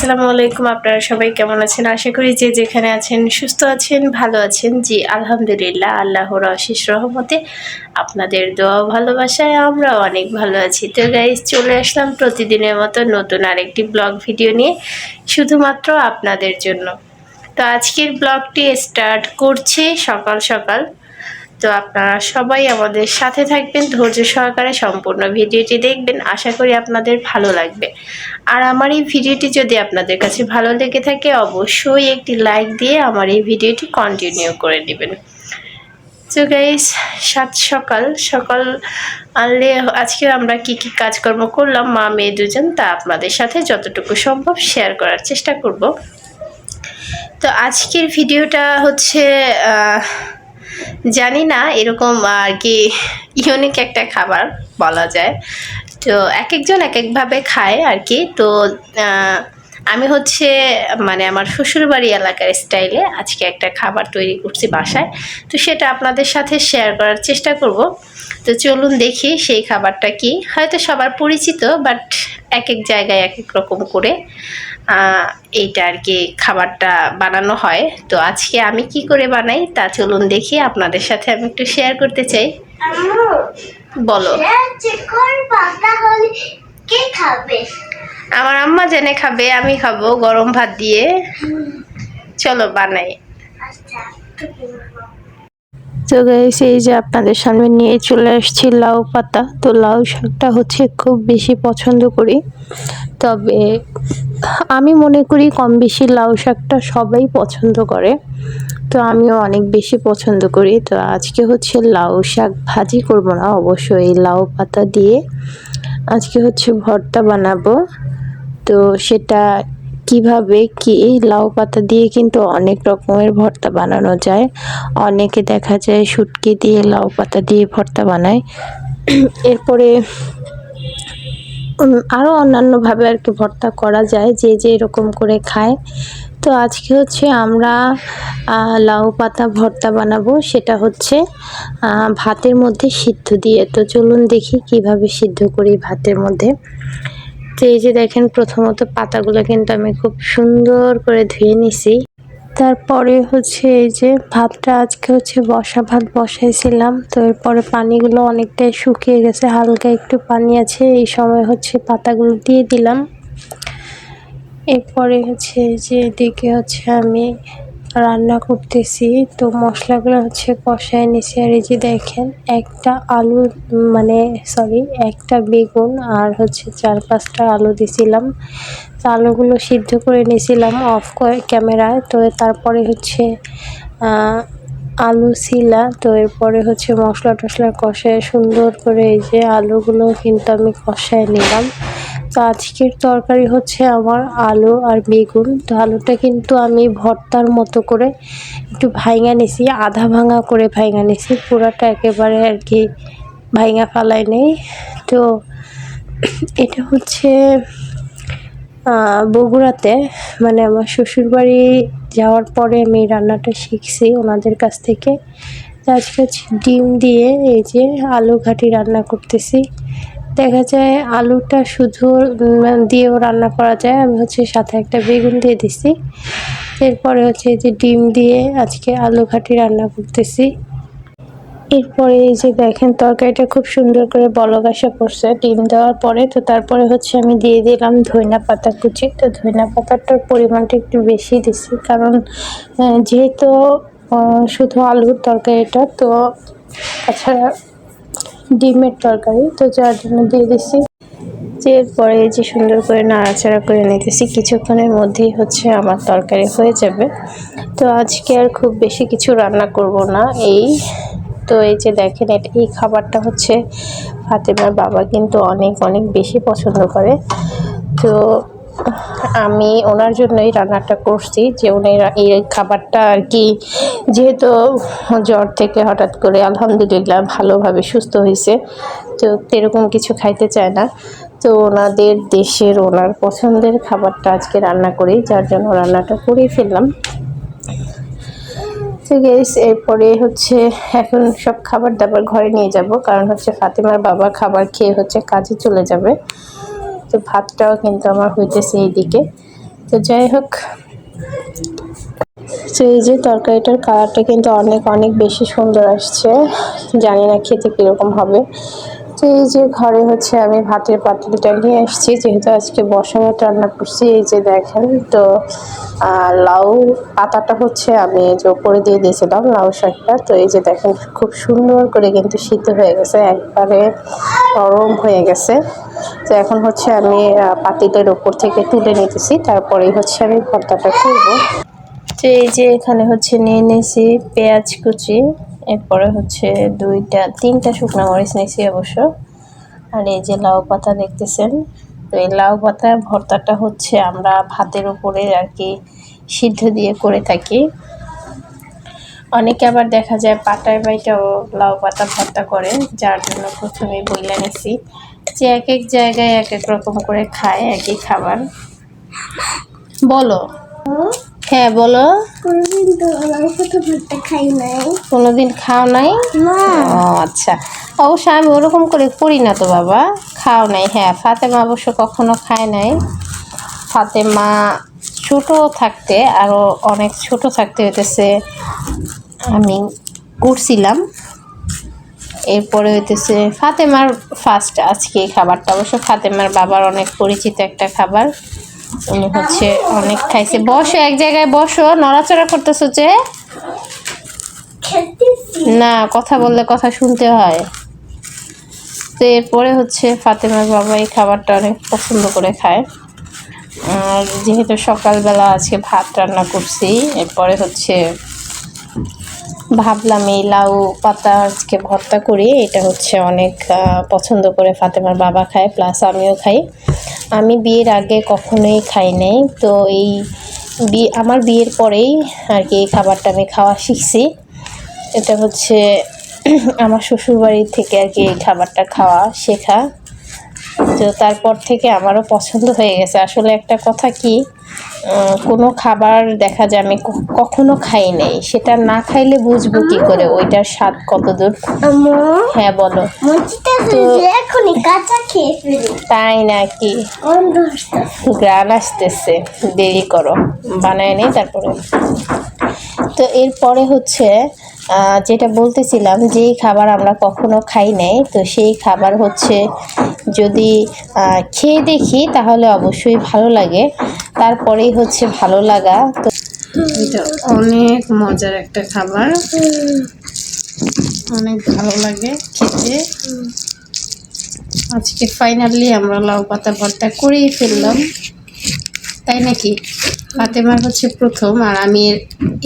আসসালামু আলাইকুম। আপনারা সবাই কেমন আছেন? আশা করি যে যেখানে আছেন সুস্থ আছেন, ভালো আছেন। জি, আলহামদুলিল্লাহ আল্লাহর অশেষ রহমতে আপনাদের দোয়া ও ভালোবাসায় আমরাও অনেক ভালো আছি। তো গাইস, চলে আসলাম প্রতিদিনের মতো নতুন আরেকটি ব্লগ ভিডিও নিয়ে, শুধুমাত্র আপনাদের জন্য। তো আজকের ব্লগটি স্টার্ট করছি সকাল সকাল। তো আপনারা সবাই আমাদের সাথে থাকবেন, ধৈর্য সহকারে সম্পূর্ণ ভিডিওটি দেখবেন। আশা করি আপনাদের ভালো লাগবে। আর আমার এই ভিডিওটি যদি আপনাদের কাছে ভালো লেগে থাকে, অবশ্যই একটি লাইক দিয়ে আমার এই ভিডিওটি কন্টিনিউ করে নেবেন। তো গাইস, সকাল সকাল আনলে আজকে আমরা কি কি কাজকর্ম করলাম মা মেয়ে দুজন, তা আপনাদের সাথে যতটুকু সম্ভব শেয়ার করার চেষ্টা করব। তো আজকের ভিডিওটা হচ্ছে জানি না, এরকম আর কি ইউনিক একটা খাবার বলা যায়। তো এক একজন এক একভাবে খায় আর কি। তো আমি হচ্ছে মানে আমার শ্বশুরবাড়ি এলাকার স্টাইলে আজকে একটা খাবার তৈরি করছি বাসায়। তো সেটা আপনাদের সাথে শেয়ার করার চেষ্টা করব। তো চলুন দেখি সেই খাবারটা কি। হয়তো সবার পরিচিত, বাট এক এক জায়গায় এক এক রকম করে এইটা আর কি খাবারটা বানানো হয়। তো আজকে আমি কি করে বানাই তা চলুন দেখি, আপনাদের সাথে আমি একটু শেয়ার করতে চাই। বলো, কে খাবে? আমার আম্মা জেনে খাবে, আমি খাবো গরম ভাত দিয়ে। চলো বানাই। তো গাইস, এই যে আপনাদের সামনে নিয়ে চলে আসছি লাউ পাতা। তো লাউ শাকটা হচ্ছে খুব বেশি পছন্দ করি, তবে আমি মনে করি কম বেশি লাউ শাকটা সবাই পছন্দ করে। তো আমিও অনেক বেশি পছন্দ করি। তো আজকে হচ্ছে লাউ শাক ভাজি করব না, অবশ্যই এই লাউ পাতা দিয়ে আজকে হচ্ছে ভর্তা বানাবো। তো সেটা কিভাবে কি, লাউ পাতা দিয়ে কিন্তু অনেক রকমের ভর্তা বানানো যায়। অনেকে দেখা যায় শুটকি দিয়ে লাউ পাতা দিয়ে ভর্তা বানায়। এরপরে আরও অন্যান্যভাবে আর কি ভর্তা করা যায়, যে যে এরকম করে খায়। তো আজকে হচ্ছে আমরা লাউ পাতা ভর্তা বানাবো, সেটা হচ্ছে ভাতের মধ্যে সিদ্ধ দিয়ে। তো চলুন দেখি কিভাবে সিদ্ধ করি ভাতের মধ্যে। তো এই যে দেখেন, প্রথমত পাতাগুলো কিন্তু আমি খুব সুন্দর করে ধুয়ে নিছি। তারপরে হচ্ছে এই যে ভাতটা আজকে হচ্ছে বসা ভাত বসাইছিলাম। তো এরপরে পানিগুলো অনেকটাই শুকিয়ে গেছে, হালকা একটু পানি আছে। এই সময় হচ্ছে পাতাগুলো দিয়ে দিলাম। এরপরে হচ্ছে যে এদিকে হচ্ছে আমি রান্না করতেছি। তো মশলাগুলো হচ্ছে কষায় নিছি। আর এই যে দেখেন, একটা আলু মানে সরি একটা বেগুন আর হচ্ছে 4-5টা আলু দিছিলাম। তো আলুগুলো সিদ্ধ করে নিয়েছিলাম অফ করে ক্যামেরায়। তো তারপরে হচ্ছে আলু ছিলা। তো এরপরে হচ্ছে মশলা টশলা কষায় সুন্দর করে এই যে আলুগুলো কিন্তু আমি কষায় নিলাম। তো আজকের তরকারি হচ্ছে আমার আলু আর বেগুন। তো আলুটা কিন্তু আমি ভর্তার মতো করে একটু ভাঙা নিছি, আধা ভাঙা করে ভাঙা নিছি, পুরাটা একেবারে আর কি ভাঙা ফালাই নেই। তো এটা হচ্ছে বগুড়াতে, মানে আমার শ্বশুরবাড়ি যাওয়ার পরে আমি রান্নাটা শিখছি ওনাদের কাছ থেকে। তো আজকে হচ্ছে ডিম দিয়ে এই যে আলু ঘাটি রান্না করতেছি। দেখা যায় আলুটা শুধু দিয়েও রান্না করা যায়, আমি হচ্ছে সাথে একটা বেগুন দিয়ে দিছি। এরপরে হচ্ছে এই যে ডিম দিয়ে আজকে আলু ঘাটি রান্না করতেছি। এরপরে এই যে দেখেন, তরকারিটা খুব সুন্দর করে বলক আসা পড়ছে ডিম দেওয়ার পরে। তো তারপরে হচ্ছে আমি দিয়ে দিলাম ধইনা পাতা কুচি। তো ধইনা পাতাটার পরিমাণটা একটু বেশি দিছি, কারণ যেহেতু শুধু আলুর তরকারিটা, তো তাছাড়া ডিমের তরকারি, তো যার জন্য দিয়ে দিছি। এরপরে এই যে সুন্দর করে নাড়াচাড়া করে নিতেছি, কিছুক্ষণের মধ্যেই হচ্ছে আমার তরকারি হয়ে যাবে। তো আজকে আর খুব বেশি কিছু রান্না করব না। তো এই যে দেখেন, এই খাবারটা হচ্ছে ফাতেমার বাবা কিন্তু অনেক অনেক বেশি পছন্দ করে। তো আমি ওনার জন্যই রান্নাটা করছি, যে উনি এই খাবারটা আর কি, যেহেতু জ্বর থেকে হঠাৎ করে আলহামদুলিল্লাহ ভালোভাবে সুস্থ হয়েছে, তো এরকম কিছু খাইতে চায় না। তো ওনাদের দেশের ওনার পছন্দের খাবারটা আজকে রান্না করি, যার জন্য রান্নাটা করেই ফেললাম। তো গাইস, এরপরে হচ্ছে এখন সব খাবার দাবার ঘরে নিয়ে যাব, কারণ হচ্ছে ফাতেমার বাবা খাবার খেয়ে হচ্ছে কাজে চলে যাবে। তো ভাতটাও কিন্তু আমার হইতেছে এইদিকে। তো যাই হোক, তো এই যে তরকারিটার কালারটা কিন্তু অনেক অনেক বেশি সুন্দর আসছে, জানি না খেতে কিরকম হবে। তো এই যে ঘরে হচ্ছে আমি ভাতের পাতিলটা নিয়ে আসছি, যেহেতু আজকে বর্ষা ভাত রান্না করছি। এই যে দেখেন, তো লাউ পাতাটা হচ্ছে আমি যে উপরে দিয়ে দিয়েছিলাম লাউ শাকটা। তো এই যে দেখেন খুব সুন্দর করে কিন্তু সিদ্ধ হয়ে গেছে, একবারে নরম হয়ে গেছে। তো এখন হচ্ছে আমি পাতিলের উপর থেকে তুলে নিতেছি, তারপরেই হচ্ছে আমি ভর্তাটা করবো। তো এই যে এখানে হচ্ছে নিয়ে নিয়েছি পেঁয়াজ কুচি, এরপরে হচ্ছে 2-3টা শুকনো মরিচ নিয়েছি অবশ্য। আর এই যে লাউ পাতা দেখতেছেন। তো এই লাউ পাতার ভর্তাটা হচ্ছে আমরা ভাতের উপরে আর কি সিদ্ধ দিয়ে করে থাকি। অনেকে আবার দেখা যায় পাটায় বাইটাও লাউ পাতা ভর্তা করে, যার জন্য প্রথমে বইলা নিছি যে এক এক জায়গায় এক এক রকম করে খায় একই খাবার। বলো। হ্যাঁ বলো। কোনোদিন খাও নাই? ও আচ্ছা, অবশ্য আমি ওরকম করে করি না তো বাবা, খাও নাই। হ্যাঁ, ফাতেমা অবশ্য কখনো খায় নাই। ফাতেমা ছোট থাকতে, আরও অনেক ছোট থাকতে হইতেছে আমি করছিলাম। এরপরে হইতেছে ফাতেমার ফার্স্ট আজকে এই খাবারটা। অবশ্য ফাতেমার বাবার অনেক পরিচিত একটা খাবার, উনি হচ্ছে অনেক খাইছে। বসো, এক জায়গায় বসো, নড়াচড়া করতেছো যে? না, কথা বললে কথা শুনতে হয়। তো এরপরে হচ্ছে ফাতেমার বাবা এই খাবারটা অনেক পছন্দ করে খায়। আর যেহেতু সকালবেলা আজকে ভাত রান্না করছি, এরপরে হচ্ছে ভাবলাম এই লাউ পাতা আজকে ভর্তা করি। এটা হচ্ছে অনেক পছন্দ করে ফাতেমার বাবা খায়, প্লাস আমিও খাই। আমি বিয়ের আগে কখনোই খাই নাই, তো এই আমার বিয়ের পরেই আর কি এই খাবারটা আমি খাওয়া শিখছি। এটা হচ্ছে আমার শ্বশুরবাড়ি থেকে আর কি এই খাবারটা খাওয়া শেখা। তো তারপর থেকে আমারও পছন্দ হয়ে গেছে। আসলে একটা কথা কি, কোনো খাবার দেখা যায় আমি কখনো খাই নাই, সেটা না খাইলে বুঝবো কি করে ওইটার স্বাদ কতদূর। হ্যাঁ বলো। তাই নাকি? গ্রান আসতেছে, দেরি করো, বানায় নেই তারপরে। তো এরপরে হচ্ছে যেটা বলতেছিলাম, যেই খাবার আমরা কখনো খাই নাই, তো সেই খাবার হচ্ছে যদি খেয়ে দেখি তাহলে অবশ্যই ভালো লাগে, তারপরেই হচ্ছে ভালো লাগা। তো এটা অনেক মজার একটা খাবার, অনেক ভালো লাগে খেতে। আজকে ফাইনালি আমরা লাউ পাতা ভর্তা করেই ফেললাম, তাই নাকি? ফাতেমার হচ্ছে প্রথম, আর আমি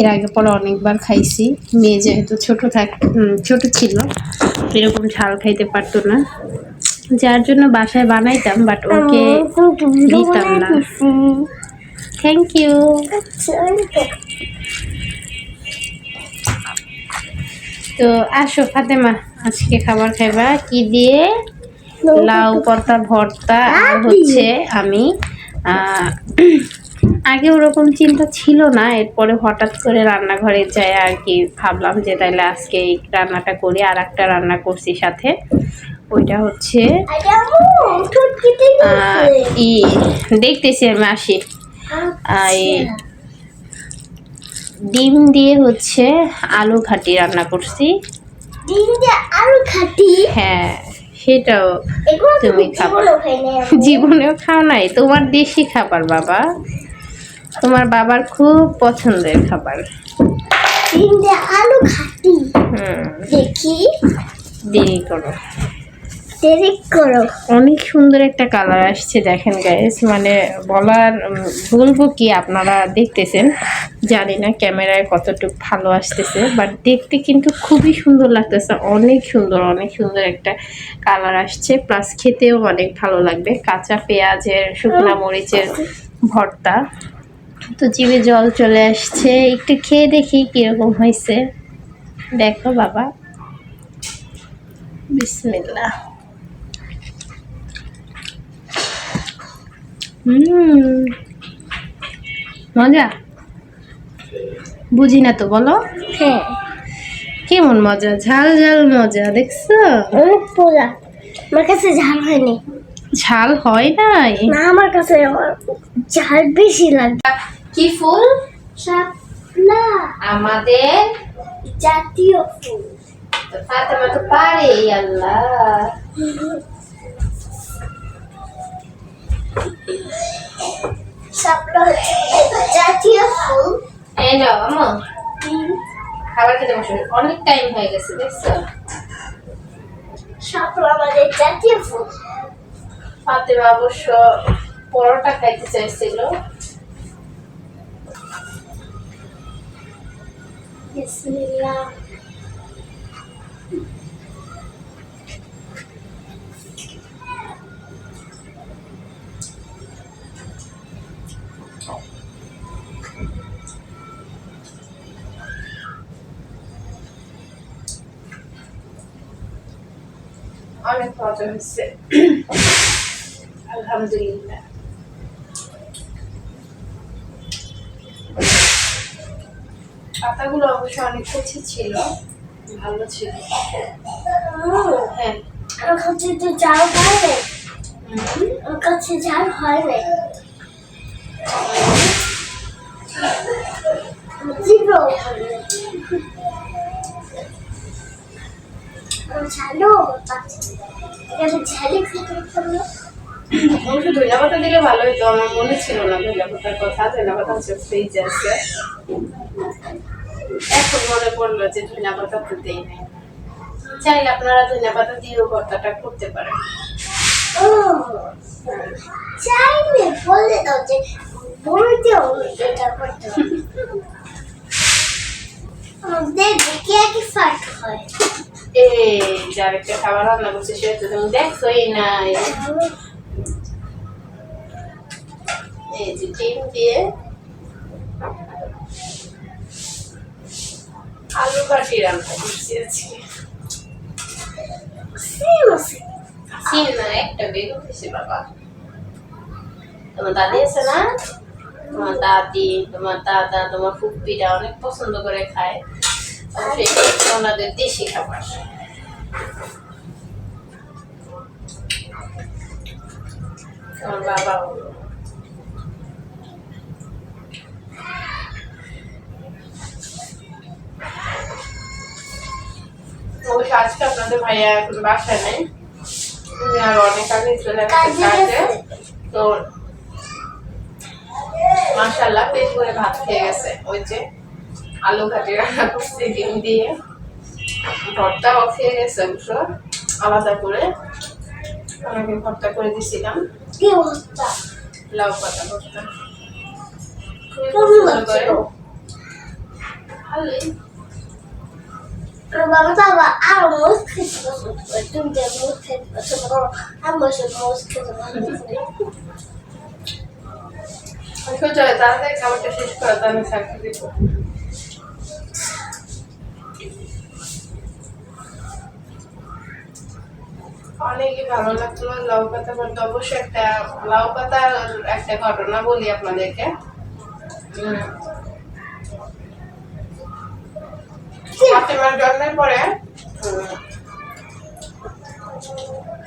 এর আগে পরে অনেকবার খাইছি। মেয়ে যেহেতু ছোট ছিল, এরকম ঝাল খাইতে পারতো না, যার জন্য বাসায় বানাইতাম, বাট ওকে দিতাম না। Thank you. তো আসো ফাতেমা, আজকে খাবার খাইবা কি দিয়ে? লাউ পাতা ভর্তা। আর হচ্ছে আমি আগে ওরকম চিন্তা ছিল না, এরপরে হঠাৎ করে রান্নাঘরে যাই আর কি ভাবলাম যে তাইলে আজকে এই রান্নাটা করি। আর একটা রান্না করছি সাথে, ওইটা হচ্ছে দেখতেছি আমি আসি। ডিম দিয়ে হচ্ছে আলু ঘাটি রান্না করছি। ডিম দিয়ে আলু ঘাটি? হ্যাঁ, সেটাও তুমি খাবার জীবনেও খাও নাই? তোমার দেশি খাবার বাবা, তোমার বাবার খুব পছন্দের খাবার। ডিম দিয়ে আলু ঘাটি? দেখি, দেরি করো। অনেক সুন্দর একটা কালার আসছে, দেখেন গাইস। মানে বলবো কি, আপনারা দেখতেছেন, জানি না ক্যামেরায় কতটুকু ভালো আসতেছে, বাট দেখতে কিন্তু খুবই সুন্দর লাগতেছে। অনেক সুন্দর, অনেক সুন্দর একটা কালার আসছে, প্লাস খেতেও অনেক ভালো লাগবে। কাঁচা পেঁয়াজের শুকনা মরিচের ভর্তা, তো জিভে জল চলে আসছে। একটু খেয়ে দেখি কিরকম হয়েছে। দেখো বাবা, বিসমিল্লাহ। মজা? বুঝি না তো, বলো। হ্যাঁ, কেমন মজা? ঝাল ঝাল মজা, দেখছো? পোলা, আমার কাছে ঝাল হয়নি। ঝাল হয় নাই? না, আমার কাছে ঝাল বেশি লাগে। কি ফুল? শাপলা আমাদের জাতীয় ফুল। তো ফাতেমা তো পারে, আল্লাহ। শাপলা হচ্ছে জাতীয় ফুল। এই নাও আম্মু, খাবার খেতে বসো, অনেক টাইম হয়ে গেছে দেখছো। শাপলা আমাদের জাতীয় ফুল। ফাতেমা অবশ্য পরোটা খাইতে চাইছিল। বিসমিল্লাহ। অনেক মজা হচ্ছে, আলহামদুলিল্লাহ। পাতাগুলো অবশ্য অনেক কচি ছিল, ভালো ছিল। হ্যাঁ, আমার কাছে তো ঝাল হয় না। আমার কাছে ঝাল হয় না। জিরো ঝালও এখানে ঝালি খেতে পারলো। অবশ্য ধনিয়া পাতা দিলে ভালো হতো, আমার মনে ছিল না ধনিয়া পাতার কথা। ধনিয়া পাতা হচ্ছে ফ্রিজে আছে, এখন মনে পড়লো যে ধনিয়া পাতা তো দেই নাই। চাইলে আপনারা ধনিয়া পাতা দিয়েও ভর্তাটা করতে পারেন। ও চাইলে বলে দাও যে বলতেও এটা করতে হবে। দেখবে কি একই ফার্ক হয়। এই যার একটা খাবার রান্না করছে সেটা তো তুমি দেখছোই নাই। এই যে ডিম দিয়ে আলু ভাজি রান্না করছি আজকে। সিম না, একটা বেগুন দিছি বাবা। তোমার দাদি আছে না, তোমার দাদি, তোমার দাদা, তোমার ফুপ্পিরা অনেক পছন্দ করে খায়। অবশ্যই ওনাদের দেশি খাবার। আমার বাবা অবশ্য আজকে আপনাদের ভাইয়া এখন বাসায় নেই, উনি আর অনেক আগে চলে গেছে কাজে। তো মাশাআল্লাহ পেট ভরে ভাত খেয়ে গেছে। ওই যে আলু ঘাটি রান্না করছি ডিম দিয়ে, ভর্তাও খেয়ে গেছে অবশ্য আলাদা করে। ওনাকে ভর্তা করে দিছিলাম, কি অবস্থা? লাউ পাতা ভর্তা। খুবই কেমন পছন্দ করে। লাগছিল? ভালোই। বাবা বাবা আর মোজ খেতে পছন্দ করে। তুমি যে মোজ খেতে পছন্দ করো, আমি সে মোজ খেতে পছন্দ করি। চলে তাড়াতাড়ি খাবারটা শেষ করো, তো আমি চাকরি দিব। অনেকই ভালো লাগলো লাউ পাতা ভর্তা। অবশ্যই একটা লাউ পাতার একটা ঘটনা বলি আপনাদেরকে। ফাতেমার জন্মের পরে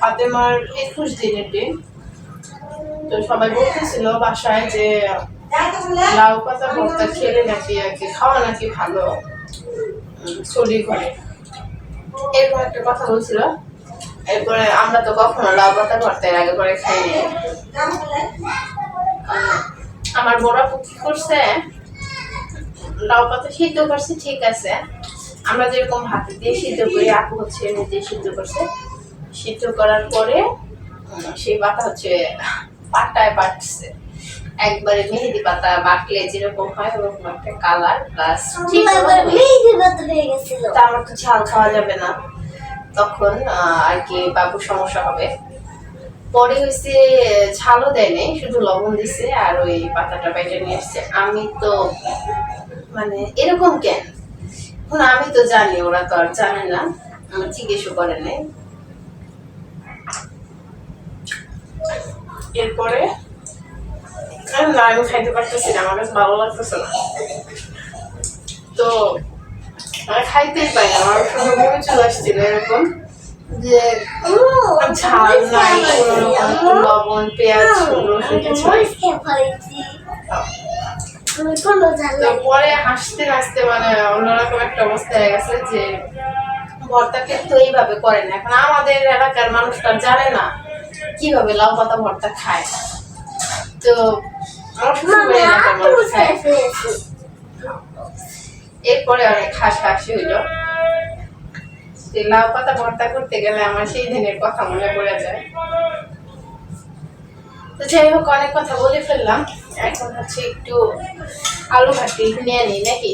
ফাতেমার 21 দিনের দিন, তো সবাই বলতেছিল বাসায় যে লাউ পাতা ভর্তা খেলে নাকি আর কি খাওয়া নাকি ভালো শরীর করে, এরকম একটা কথা বলছিল। এরপরে আমরা তো কখনো লাউ পাতা ভর্তা এর আগে পরে খাইনি। আমার বড় আপু কি করছে, লাউ পাতা সিদ্ধ করছে, ঠিক আছে, আমরা যেরকম হাতে দিয়ে সিদ্ধ করি, আপু হচ্ছে নিজে সিদ্ধ করছে। সিদ্ধ করার পরে সেই পাতা হচ্ছে পাটায় বাটছে, একবারে মেহেদি পাতা বাটলে যেরকম হয় ওরকম একটা কালার প্লাস ঠিক মেহেদি পাতা হয়ে গেছিল। তা আমার তো ঝাল খাওয়া যাবে না, তখন আর কি বাবুর সমস্যা হবে। পরে হয়েছে ঝালও দেয়নি, শুধু লবণ দিছে আর ওই পাতাটা বাইটে নিয়ে আসছে। আমি তো মানে এরকম কেন, আমি তো জানি, ওরা তো আর জানে না, আমার জিজ্ঞেসও করে নাই। এরপরে না আমি খাইতে পারতেছি না, আমার কাছে ভালো লাগতেছে না, তো খাইতেই পাই না, আমার শুধু বমি চলে আসছিল এরকম। যে ঝাল নাই, কোনো রকম লবণ পেঁয়াজ রসুন কিছু নাই। তো পরে হাসতে হাসতে মানে অন্যরকম একটা অবস্থা হয়ে গেছে যে ভর্তা কিন্তু এইভাবে করে না। এখন আমাদের এলাকার মানুষরা জানে না কিভাবে লাউ পাতা ভর্তা খায়। তো আমার শ্বশুরবাড়ির এলাকার মানুষ খায়। এরপরে অনেক হাসাহাসি হইলো। লাউ পাতা ভর্তা করতে গেলে আমার সেই দিনের কথা মনে পড়ে যায়। তো যাই হোক, অনেক কথা বলে ফেললাম। এখন হচ্ছে একটু আলু ঘাটি নিয়ে নিই নাকি,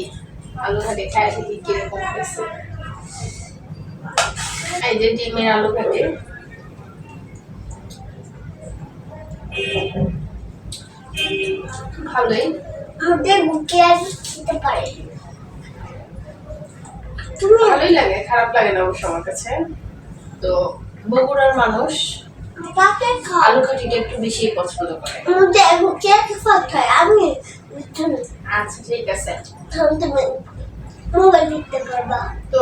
আলু ঘাটি খাই দেখি কিরকম হয়েছে। এই যে ডিমের আলু ঘাটি, ভালোই ভালোই লাগে, খারাপ লাগে না অবশ্য আমার কাছে। তো বগুড়ার মানুষ আলু ঘাটিটা একটু বেশি পছন্দ করে। আচ্ছা ঠিক আছে। তো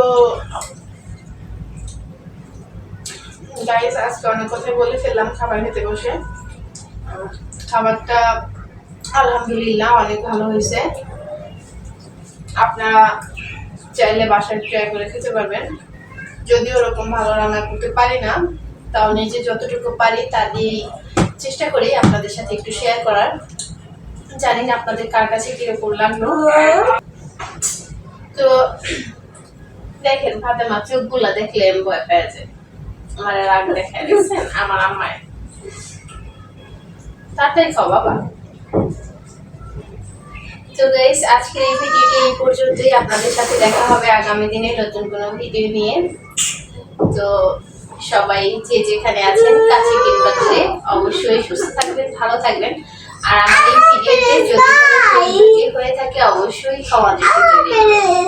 গাইস, আজকে অনেক কথা বলে ফেললাম খাবার খেতে বসে। খাবারটা আলহামদুলিল্লাহ অনেক ভালো হয়েছে। আপনারা চাইলে বাসায় ট্রাই করে খেতে পারবেন। যদিও ওরকম ভালো রান্না করতে পারি না, তাও নিজে যতটুকু পারি তা দিয়ে চেষ্টা করি আপনাদের সাথে একটু শেয়ার করার। জানি না আপনাদের কার কাছে কিরকম লাগলো। তো দেখেন ফাতেমা চোখগুলা দেখলে ভয় পেয়ে যায়। আমার রাগ দেখা দিচ্ছেন আমার আম্মায়। তাড়াতাড়ি খাও বাবা। তো গাইস, আজকের এই ভিডিওটি এই পর্যন্তই। আপনাদের সাথে দেখা হবে আগামী দিনে নতুন কোনো ভিডিও নিয়ে। তো সবাই যে যেখানে আছেন কাছে কিংবা দূরে অবশ্যই সুস্থ থাকবেন, ভালো থাকবেন। আর আমার এই ভিডিওতে যদি কোনো হয়ে থাকে অবশ্যই ক্ষমা দৃষ্টিতে দেখবেন।